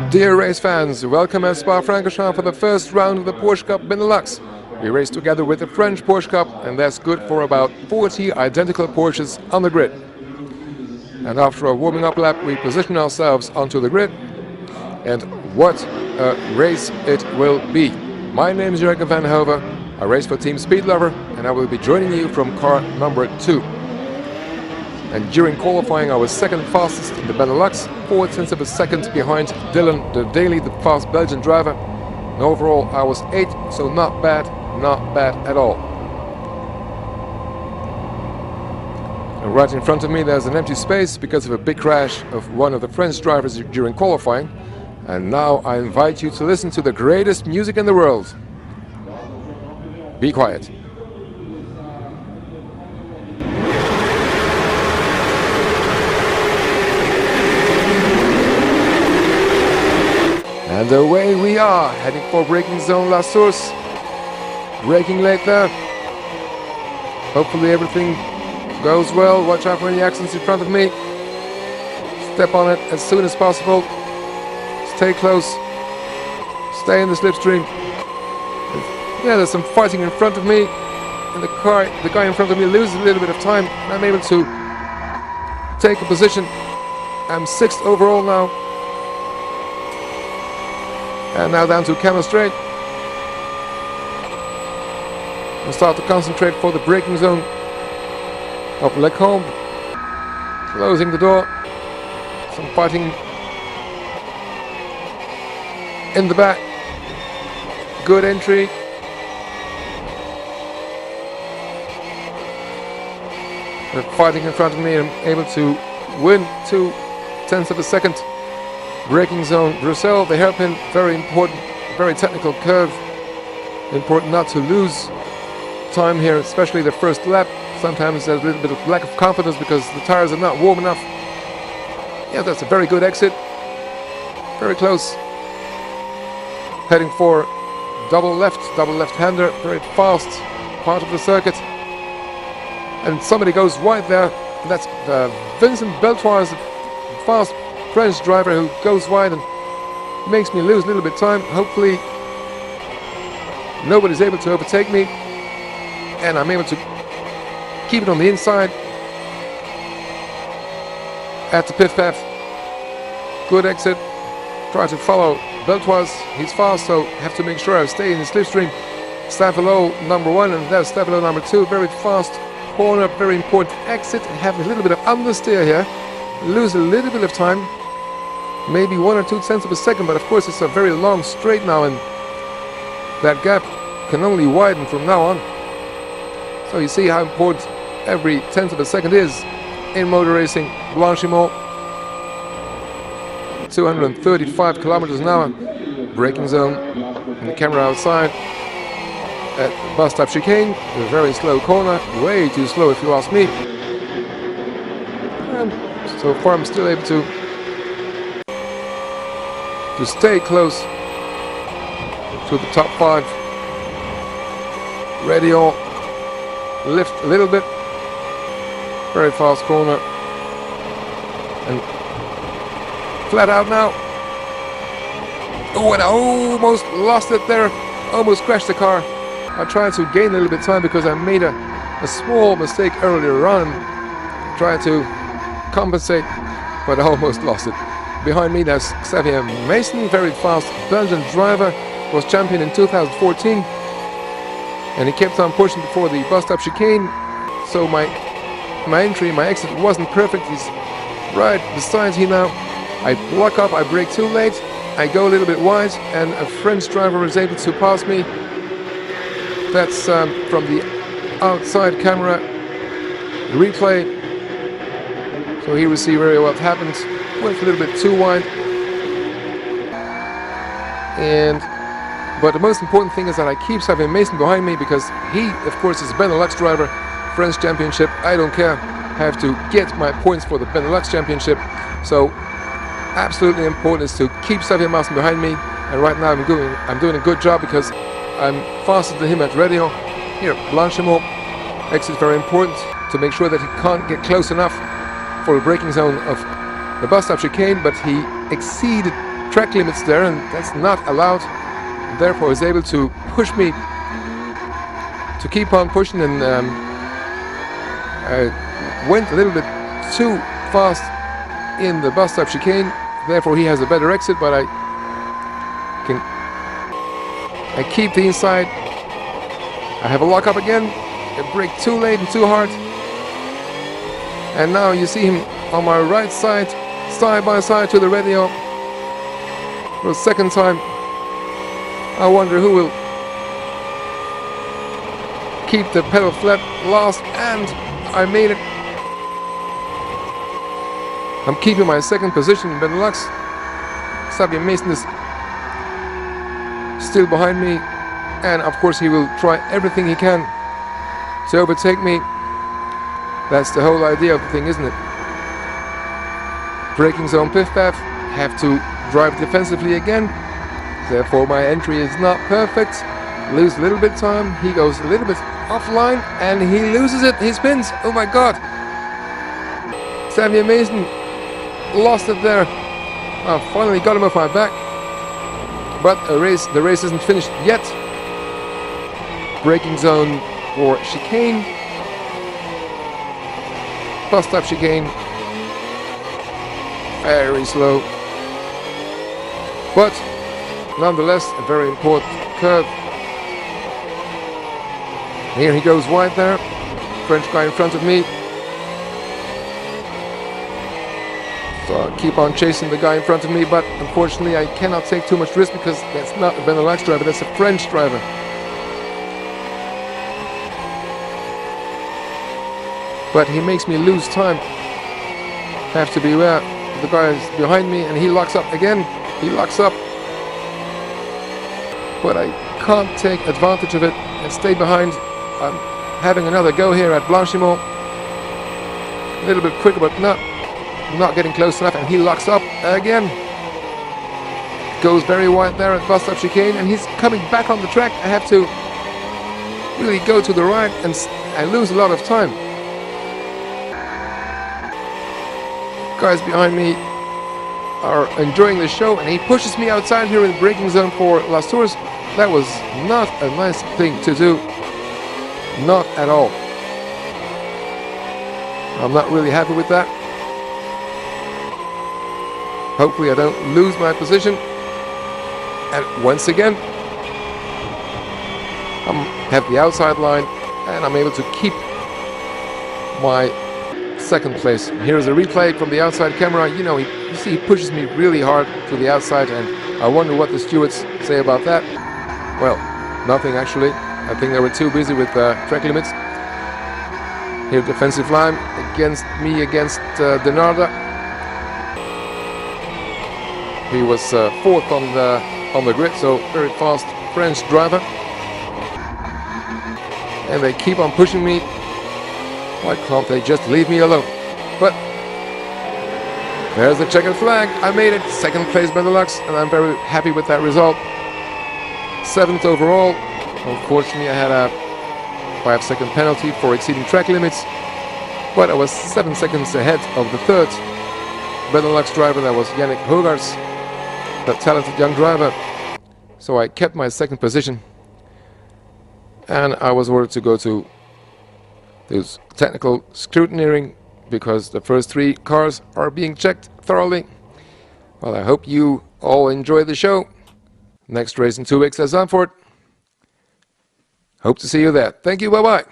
Dear race fans, welcome at Spa-Francorchamps for the first round of the Porsche Cup Benelux. We race together with the French Porsche Cup, and that's good for about 40 identical Porsches on the grid. And after a warming up lap, we position ourselves onto the grid, and what a race it will be. My name is Jurgen van Hove. I race for Team Speed Lover, and I will be joining you from car number 2. And during qualifying, I was second fastest in the Benelux, 0.4 of a second behind Dylan de Daly, the fast Belgian driver. And overall, I was 8th, so not bad at all. And right in front of me, there's an empty space because of a big crash of one of the French drivers during qualifying. And now I invite you to listen to the greatest music in the world. Be quiet. And away we are, heading for braking zone La Source. Braking late there. Hopefully everything goes well. Watch out for any accidents in front of me. Step on it as soon as possible. Stay close. Stay in the slipstream. Yeah, there's some fighting in front of me. And the guy in front of me loses a little bit of time. And I'm able to take a position. I'm 6th overall now. And now down to Camel Straight. I'll start to concentrate for the braking zone of Lecombe. Closing the door. Some fighting in the back. Good entry. They're fighting in front of me. I'm able to win 0.2 of a second. Braking zone, Brussels, the hairpin, very important, very technical curve. Important not to lose time here, especially the first lap. Sometimes there's a little bit of lack of confidence because the tires are not warm enough. Yeah, that's a very good exit. Very close. Heading for double left-hander, very fast part of the circuit. And somebody goes wide there. That's Vincent Beltoise, the fast French driver who goes wide and makes me lose a little bit of time. Hopefully nobody's able to overtake me and I'm able to keep it on the inside at the pit path. Good exit. Try to follow Beltoise. He's fast, so have to make sure I stay in the slipstream. Stavelo number 1 and there's Stavelo number 2. Very fast corner, very important exit. Have a little bit of understeer here. Lose a little bit of time. Maybe 1 or 2 of a second, but of course it's a very long straight now and that gap can only widen from now on. So you see how important every 1/10 of a second is in motor racing. Blanchimont, 235 kilometers an hour. Braking zone, and the camera outside at the bus stop chicane. A very slow corner, way too slow if you ask me. And so far I'm still able to stay close to the top 5. Radial, lift a little bit. Very fast corner. And flat out now. Oh, and I almost lost it there. Almost crashed the car. I tried to gain a little bit of time because I made a small mistake earlier on. Tried to compensate, but I almost lost it. Behind me there's Xavier Mason, very fast Belgian driver, was champion in 2014 and he kept on pushing before the bus stop chicane, so my exit wasn't perfect. He's right beside me now. I block up, I brake too late, I go a little bit wide and a French driver was able to pass me. That's from the outside camera replay, so here we see very well what happened. Went a little bit too wide, but the most important thing is that I keep Xavier Mason behind me because he, of course, is a Benelux driver, French Championship. I don't care. I have to get my points for the Benelux Championship. So, absolutely important is to keep Xavier Mason behind me. And right now I'm doing a good job because I'm faster than him at radio. Here, Blanchimont. Exit is very important to make sure that he can't get close enough for the braking zone of the bus stop chicane, but he exceeded track limits there, and that's not allowed. Therefore, I was able to push me to keep on pushing, and I went a little bit too fast in the bus stop chicane. Therefore, he has a better exit, but I keep the inside. I have a lock up again. I brake too late and too hard. And now you see him on my right side, side by side to the radio. For the second time. I wonder who will keep the pedal flat last, and I made it. I'm keeping my second position in Benelux. Xavier Mason is still behind me, and of course he will try everything he can to overtake me. That's the whole idea of the thing, isn't it? Braking zone piff path, have to drive defensively again. Therefore my entry is not perfect. Lose a little bit of time. He goes a little bit offline and he loses it. He spins. Oh my god. Xavier Mason lost it there. I finally got him off my back. But the race isn't finished yet. Braking zone for chicane. Bus stop chicane. Very slow. But nonetheless, a very important curve. Here he goes wide there. French guy in front of me. So I'll keep on chasing the guy in front of me, but unfortunately I cannot take too much risk because that's not a Benelux driver, that's a French driver. But he makes me lose time. Have to beware. The guy is behind me and he locks up again. He locks up. But I can't take advantage of it and stay behind. I'm having another go here at Blanchimont. A little bit quicker, but not getting close enough, and he locks up again. Goes very wide there at bus stop chicane, and he's coming back on the track. I have to really go to the right, and I lose a lot of time. Guys behind me are enjoying the show, and he pushes me outside here in the braking zone for Las Tours. That was not a nice thing to do. Not at all. I'm not really happy with that. Hopefully I don't lose my position. And once again, I have the outside line and I'm able to keep my second place. Here's a replay from the outside camera. You know, you see he pushes me really hard to the outside, and I wonder what the stewards say about that. Well, nothing actually. I think they were too busy with track limits. Here, defensive line against me, against Denarda. He was fourth on the grid, so very fast French driver. And they keep on pushing me. Why can't they just leave me alone? But there's the checkered flag. I made it. Second place Benelux, and I'm very happy with that result. 7th overall. Unfortunately, I had a 5-second penalty for exceeding track limits, but I was 7 seconds ahead of the third Benelux driver. That was Yannick Hogarth, a talented young driver. So I kept my second position, and I was ordered to go to this technical scrutineering because the first 3 cars are being checked thoroughly. Well, I hope you all enjoy the show. Next race in 2 weeks at Zandvoort. Hope to see you there. Thank you. Bye-bye.